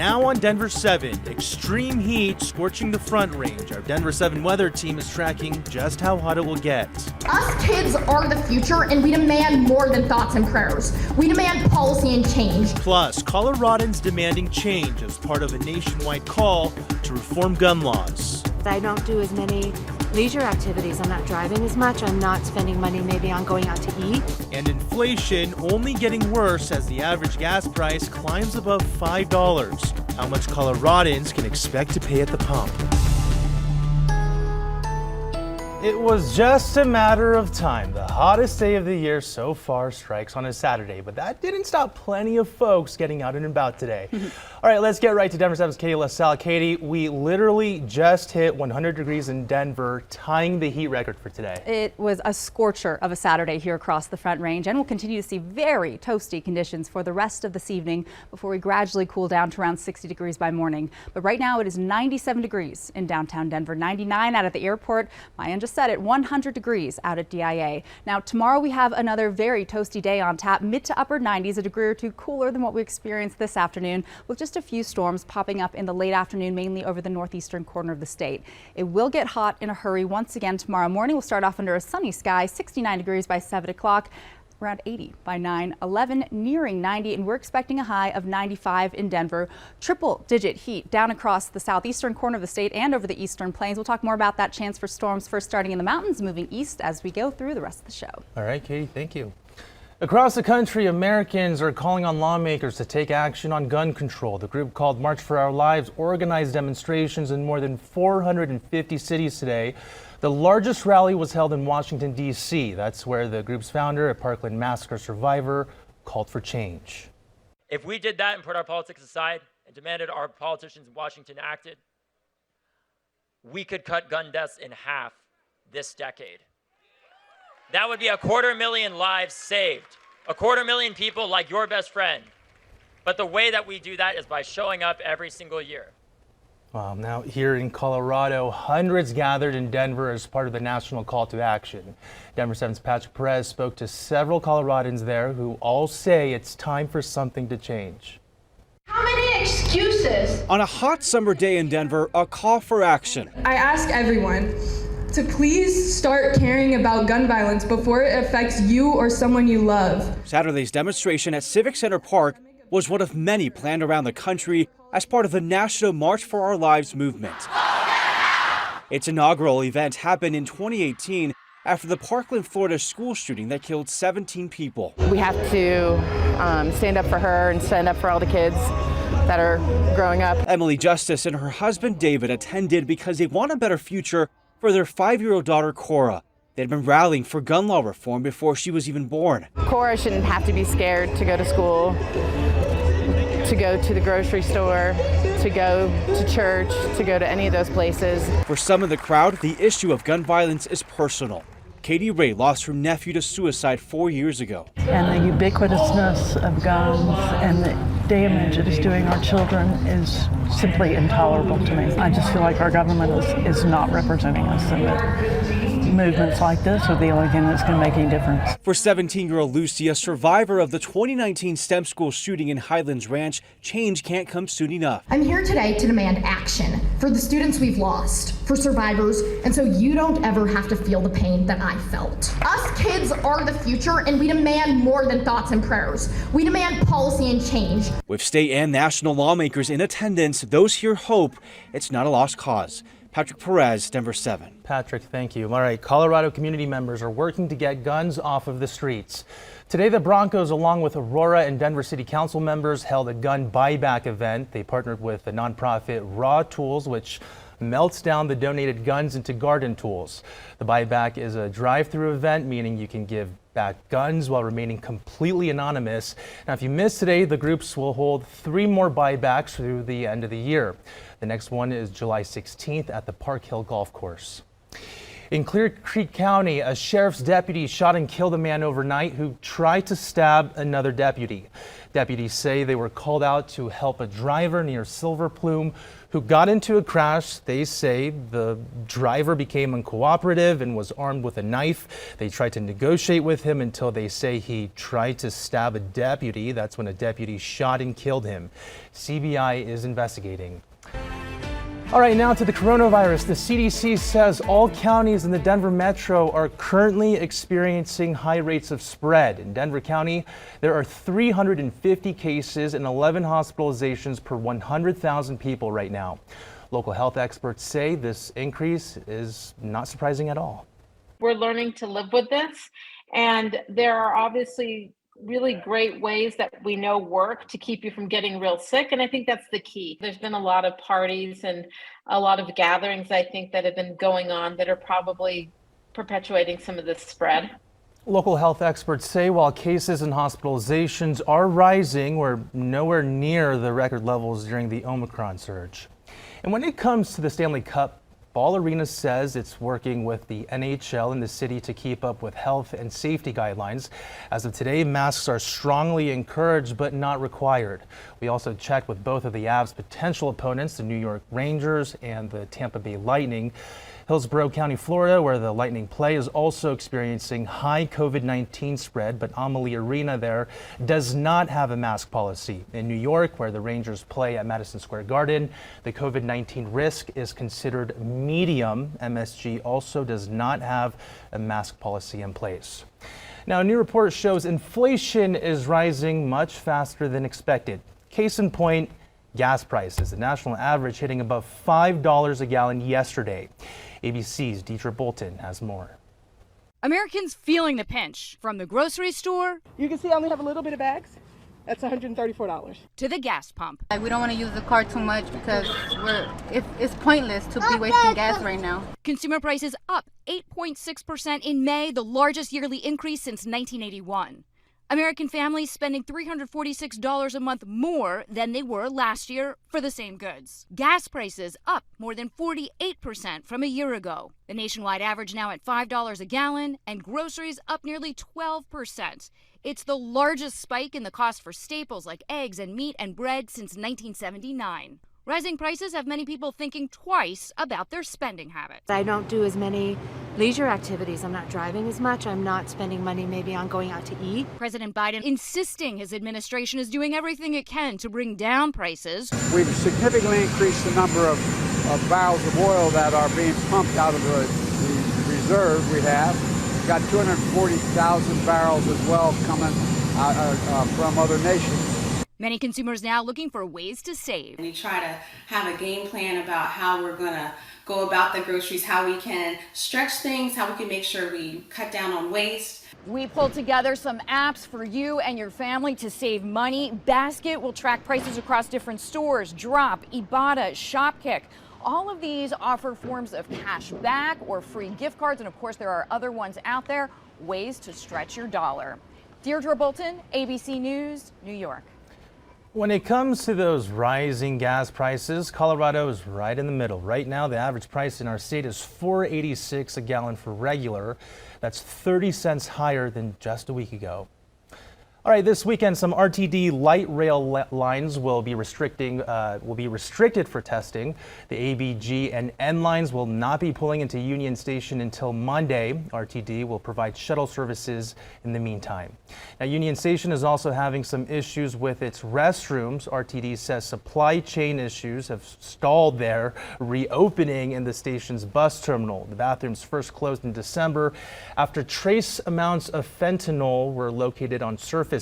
now on Denver 7, extreme heat scorching the Front Range. Our Denver 7 weather team is tracking just how hot it will get. Us kids are the future, and we demand more than thoughts and prayers. We demand policy and change. Plus, Coloradans demanding change as part of a nationwide call to reform gun laws. I don't do as many leisure activities. I'm not driving as much. I'm not spending money maybe on going out to eat. And inflation only getting worse as the average gas price climbs above $5. How much Coloradans can expect to pay at the pump? It was just a matter of time. The hottest day of the year so far strikes on a Saturday, but that didn't stop plenty of folks getting out and about today. All right, let's get right to Denver 7's Katie LaSalle. Katie, we literally just hit 100 degrees in Denver, tying the heat record for today. It was a scorcher of a Saturday here across the Front Range, and we'll continue to see very toasty conditions for the rest of this evening before we gradually cool down to around 60 degrees by morning. But right now it is 97 degrees in downtown Denver, 99 out at the airport. Mayan just said it, 100 degrees out at DIA. Now tomorrow we have another very toasty day on tap, mid to upper 90s, a degree or two cooler than what we experienced this afternoon, with just a few storms popping up in the late afternoon, mainly over the northeastern corner of the state. It will get hot in a hurry once again tomorrow morning. We'll start off under a sunny sky, 69 degrees by 7 o'clock. Around 80 by 9, 11 nearing 90, and we're expecting a high of 95 in Denver. Triple-digit heat down across the southeastern corner of the state and over the eastern plains. We'll talk more about that chance for storms first starting in the mountains, moving east as we go through the rest of the show. All right, Katie, thank you. Across the country, Americans are calling on lawmakers to take action on gun control. The group called March for Our Lives organized demonstrations in more than 450 cities today. The largest rally was held in Washington, D.C. That's where the group's founder, a Parkland massacre survivor, called for change. If we did that and put our politics aside and demanded our politicians in Washington acted, we could cut gun deaths in half this decade. That would be 250,000 lives saved. 250,000 people like your best friend. But the way that we do that is by showing up every single year. Now here in Colorado, hundreds gathered in Denver as part of the national call to action. Denver 7's Patrick Perez spoke to several Coloradans there who all say it's time for something to change. How many excuses? On a hot summer day in Denver, a call for action. I ask everyone to please start caring about gun violence before it affects you or someone you love. Saturday's demonstration at Civic Center Park was one of many planned around the country as part of the National March for Our Lives movement. Its inaugural event happened in 2018 after the Parkland, Florida school shooting that killed 17 people. We have to stand up for her and stand up for all the kids that are growing up. Emily Justice and her husband David attended because they want a better future for their 5-year-old daughter Cora. They'd been rallying for gun law reform before she was even born. Cora shouldn't have to be scared to go to school, to go to the grocery store, to go to church, to go to any of those places. For some in the crowd, the issue of gun violence is personal. Katie Ray lost her nephew to suicide 4 years ago. And the ubiquitousness of guns and the damage it is doing our children is simply intolerable to me. I just feel like our government is not representing us, and that movements like this are the only thing that's going to make any difference. For 17-year-old Lucy, a survivor of the 2019 STEM school shooting in Highlands Ranch, change can't come soon enough. I'm here today to demand action for the students we've lost, for survivors, and so you don't ever have to feel the pain that I felt. Us kids are the future, and we demand more than thoughts and prayers. We demand policy and change. With state and national lawmakers in attendance, those here hope it's not a lost cause. Patrick Perez, Denver 7. Patrick, thank you. All right, Colorado community members are working to get guns off of the streets. Today, the Broncos, along with Aurora and Denver City Council members, held a gun buyback event. They partnered with the nonprofit Raw Tools, which melts down the donated guns into garden tools. The buyback is a drive-through event, meaning you can give back guns while remaining completely anonymous. Now, if you missed today, the groups will hold 3 more buybacks through the end of the year. The next one is July 16th at the Park Hill Golf Course. In Clear Creek County, a sheriff's deputy shot and killed a man overnight who tried to stab another deputy. Deputies say they were called out to help a driver near Silver Plume who got into a crash. They say the driver became uncooperative and was armed with a knife. They tried to negotiate with him until they say he tried to stab a deputy. That's when a deputy shot and killed him. CBI is investigating. All right, now to the coronavirus. The CDC says all counties in the Denver metro are currently experiencing high rates of spread. In Denver County, there are 350 cases and 11 hospitalizations per 100,000 people right now. Local health experts say this increase is not surprising at all. We're learning to live with this, and there are obviously really great ways that we know work to keep you from getting real sick. And I think that's the key. There's been a lot of parties and a lot of gatherings, I think, that have been going on that are probably perpetuating some of this spread. Local health experts say while cases and hospitalizations are rising, we're nowhere near the record levels during the Omicron surge. And when it comes to the Stanley Cup, Ball Arena says it's working with the NHL in the city to keep up with health and safety guidelines. As of today, masks are strongly encouraged but not required. We also checked with both of the Avs' potential opponents, the New York Rangers and the Tampa Bay Lightning. Hillsborough County, Florida, where the Lightning play, is also experiencing high COVID-19 spread, but Amalie Arena there does not have a mask policy. In New York, where the Rangers play at Madison Square Garden, the COVID-19 risk is considered medium. MSG also does not have a mask policy in place. Now, a new report shows inflation is rising much faster than expected. Case in point, gas prices, the national average hitting above $5 a gallon yesterday. ABC's Deidre Bolton has more. Americans feeling the pinch from the grocery store. You can see I only have a little bit of bags. That's $134. To the gas pump. We don't want to use the car too much because it's pointless to be wasting gas right now. Consumer prices up 8.6% in May, the largest yearly increase since 1981. American families spending $346 a month more than they were last year for the same goods. Gas prices up more than 48% from a year ago. The nationwide average now at $5 a gallon, and groceries up nearly 12%. It's the largest spike in the cost for staples like eggs and meat and bread since 1979. Rising prices have many people thinking twice about their spending habits. I don't do as many leisure activities. I'm not driving as much. I'm not spending money maybe on going out to eat. President Biden insisting his administration is doing everything it can to bring down prices. We've significantly increased the number of barrels of oil that are being pumped out of the reserve we have. We've got 240,000 barrels as well coming from other nations. Many consumers now looking for ways to save. We try to have a game plan about how we're going to go about the groceries, how we can stretch things, how we can make sure we cut down on waste. We pulled together some apps for you and your family to save money. Basket will track prices across different stores, Drop, Ibotta, Shopkick. All of these offer forms of cash back or free gift cards, and of course there are other ones out there, ways to stretch your dollar. Deirdre Bolton, ABC News, New York. When it comes to those rising gas prices, Colorado is right in the middle. Right now, the average price in our state is $4.86 a gallon for regular. That's 30 cents higher than just a week ago. All right, this weekend, some RTD light rail lines will be restricted for testing. The ABG and N lines will not be pulling into Union Station until Monday. RTD will provide shuttle services in the meantime. Now, Union Station is also having some issues with its restrooms. RTD says supply chain issues have stalled their reopening in the station's bus terminal. The bathrooms first closed in December after trace amounts of fentanyl were located on surfaces.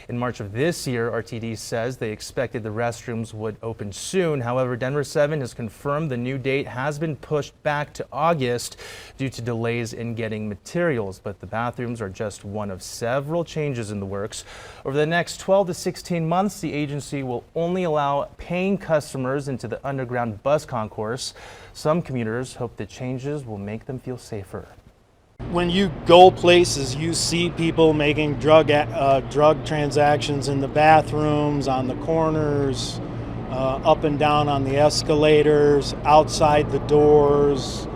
In March of this year, RTD says they expected the restrooms would open soon. However, Denver 7 has confirmed the new date has been pushed back to August due to delays in getting materials. But the bathrooms are just one of several changes in the works. Over the next 12 to 16 months, the agency will only allow paying customers into the underground bus concourse. Some commuters hope the changes will make them feel safer. When you go places, you see people making drug transactions in the bathrooms, on the corners, up and down on the escalators, outside the doors.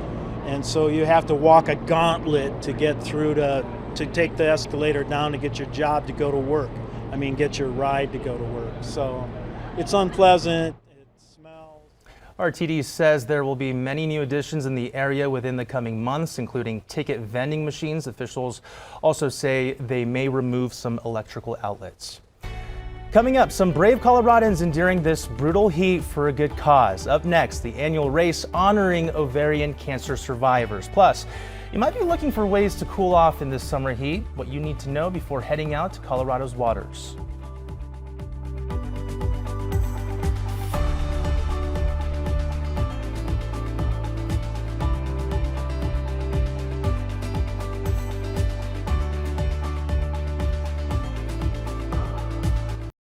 And so you have to walk a gauntlet to get through to take the escalator down to get your job to go to work. I mean, get your ride to go to work. So it's unpleasant. RTD says there will be many new additions in the area within the coming months, including ticket vending machines. Officials also say they may remove some electrical outlets. Coming up, some brave Coloradans enduring this brutal heat for a good cause. Up next, the annual race honoring ovarian cancer survivors. Plus, you might be looking for ways to cool off in this summer heat. What you need to know before heading out to Colorado's waters.